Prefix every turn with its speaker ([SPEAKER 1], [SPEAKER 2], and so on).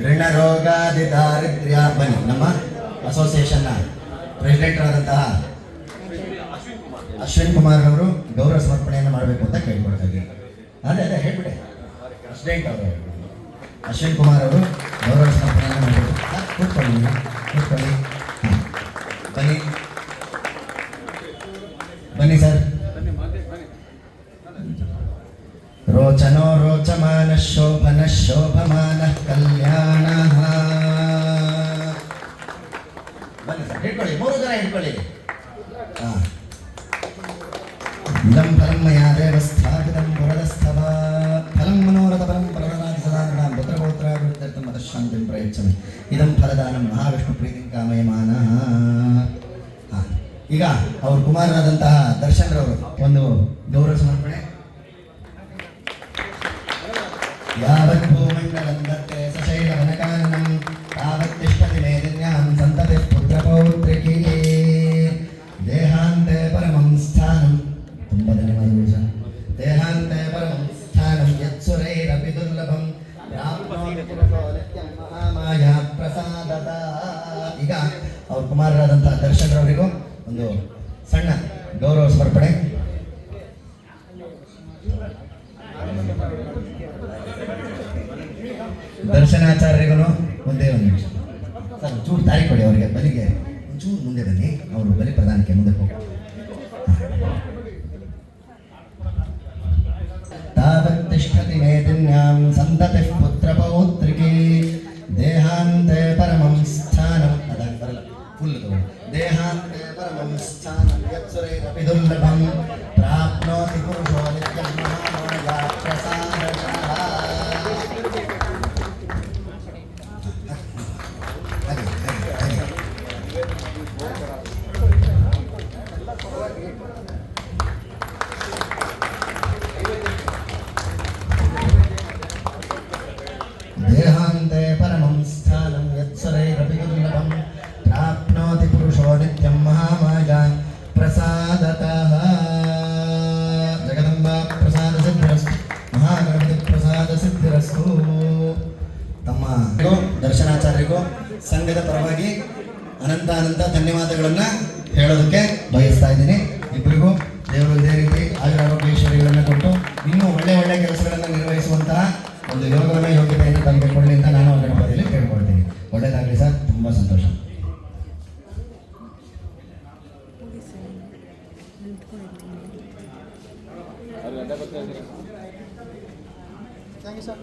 [SPEAKER 1] ಋಣರೋಗಾದಿ ದಾರಿದ್ರ್ಯ. ಬನ್ನಿ, ನಮ್ಮ ಅಸೋಸಿಯೇಷನ್ನ ಪ್ರೆಸಿಡೆಂಟ್ ಆದಂತಹ ಅಶ್ವಿನ್ ಕುಮಾರ್ ಅವರು ಗೌರವ ಸಮರ್ಪಣೆಯನ್ನು ಮಾಡಬೇಕು ಅಂತ ಕೇಳ್ಕೊಳ್ತಾ ಇದ್ದೀನಿ. ಅದೇ ಹೇಳ್ಬಿಟ್ಟೆ, ಪ್ರೆಸಿಡೆಂಟ್ ಅವರು ಅಶ್ವಿನ್ ಕುಮಾರ್ ಅವರು ಗೌರವ ಸಮರ್ಪಣೆಯನ್ನು ಮಾಡಬೇಕು. ಕೂತ್ಕೊಳ್ಳಿ, ಕೂತ್ಕೊಳ್ಳಿ. ಬನ್ನಿ ಬನ್ನಿ ಸರ್. ರೋಚನೋ ರೋಚಮಾನ ಶೋಭನ ಶೋಭಮಾನ ಕಲ್ಯಾಣ. ಬನ್ನಿ ಸರ್, ಹಿಡ್ಕೊಳ್ಳಿ, 3 ಜನ ಹಿಡ್ಕೊಳ್ಳಿ. ಇದಂ ಫಲಂ ಮಯಾ ದೇವಸ್ಥಾಪಿತಂ ಪುರದಸ್ಥವ ಫಲಂ ಮನೋರಥ ಫಲಂ ಪರಮನಾಥಿ ಸದಾ ಪುತ್ರಗೋತ್ರಾಭಿವೃದ್ಧರ್ಥಂ ಮತಃಶಾಂತಿಂ ಪ್ರಯಚ್ಛಮಿ. ಇದಂ ಫಲದಾನಂ ಮಹಾವಿಷ್ಣು ಪ್ರೀತಿಂ ಕಾಮಯಮಾನ. ಈಗ ಅವ್ರ ಕುಮಾರರಾದಂತಹ ದರ್ಶನ್ ರವರು ಒಂದು ಗೌರವ ಸಮರ್ಪಣೆ. ಯಾವತ್ ಭೂಮಂಡಲಂ ದತ್ತೆ ಸಶೈಲ ವನಕಾನನಂ ತಾವತ್ ತಿಷ್ಠತಿ ಮೇದಿನ್ಯಾಂ ಸಂತತಿ ಪುತ್ರ ಪೌತ್ರಿಕೀ ದೇಹಾಂತೆ ಪರಮಂ ಸ್ಥಾನಂ. ತುಂಬಾ ಧನ್ಯವಾದಗಳು ಸರ್. ದೇಹಾಂತೆ ಪರಮಂ ಸ್ಥಾನಂ ಯತ್ಸುರೈರಪಿ ದುರ್ಲಭಂ ಮಹಾಮಾಯಾ ಪ್ರಸಾದದ. ಈಗ ಅವ್ರ ಕುಮಾರರಾದಂತಹ ದರ್ಶನ್ ರವರಿಗೂ ಒಂದು ಸಣ್ಣ ಗೌರವ ಸಮರ್ಪಣೆ. ದರ್ಶನಾಚಾರ್ಯರಿಗೂ ಒಂದೇ ಒಂದು ನಿಮಿಷ ಸರ್, ಒಂಚೂರು ದಾರಿ ಕೊಡಿ ಅವರಿಗೆ. ಬಲಿಗೆ ಒಂಚೂರು ಮುಂದೆ ಬನ್ನಿ, ಅವರು ಬಲಿ ಪ್ರಧಾನಕ್ಕೆ ಮುಂದೆ ಹೋಗಿ. ತಾವತ್ ತಿಷ್ಠತಿ ಮೇದಿನ್ಯಾಂ ಸಂತತಿ ಪುತ್ರ ಪೌತ್ರಿಕೀ ದೇಹಾಂತೆ ಪರಮಂ ಸ್ಥಾನಂ. ಅದಾಗ ಬರಲ್ಲ, ಫುಲ್ ತಗೊಂಡು. ದೇಹಾಂತೆ ಪರಮಂ ಸ್ಥಾನಂ ಯತ್ಸುರೈರಪಿ ದುರ್ಲಭಂ ಪ್ರಾಪ್ನೋತಿ ಪುರುಷೋ ನಿತ್ಯಂ ಮಹಾಮಾಯಾ ಪ್ರಸಾದತಃ. ದೇಹಾಂತೆ ಪರಮಂ ಸ್ಥಾನಂ ಯತ್ಸುರೈರಪಿ ದುರ್ಲಭಂ ಪ್ರಾಪ್ನೋತಿ ಪುರುಷೋ ನಿತ್ಯಂ ಮಹಾಮಾಯಾ ಪ್ರಸಾದತಃ. ಜಗದಂಬಾ ಪ್ರಸಾದ ಸಿದ್ಧಿರಸ್ತು, ಮಹಾಗಣಪತಿ ಪ್ರಸಾದ ಸಿದ್ಧಿರಸ್ತು. ತಮ್ಮ ದರ್ಶನಾಚಾರ್ಯರಿಗೂ ಸಂಘದ ಪರವಾಗಿ ಅನಂತ ಅನಂತ ಧನ್ಯವಾದಗಳನ್ನು ಹೇಳೋದಕ್ಕೆ ಬಯಸ್ತಾ ಇದ್ದೀನಿ. ಇಬ್ಬರಿಗೂ ದೇವರು ಇದೇ ರೀತಿ ಆಯುರಾರೋಗ್ಯ ಐಶ್ವರ್ಯಗಳನ್ನು ಕೊಟ್ಟು ಇನ್ನೂ ಒಳ್ಳೆ ಒಳ್ಳೆ ಕೆಲಸಗಳನ್ನು ನಿರ್ವಹಿಸುವಂತಹ ಒಂದು ಯೋಗವನ್ನು ಯೋಗ್ಯತೆಯನ್ನು ತಮಗೆ ಕೊಡಲಿ ಅಂತ ನಾನು ಗಣಪತಿಯಲ್ಲಿ ಕೇಳ್ಕೊಳ್ತೀನಿ. ಒಳ್ಳೆಯದಾಗಲಿ ಸರ್, ತುಂಬ ಸಂತೋಷ.
[SPEAKER 2] Thank you sir.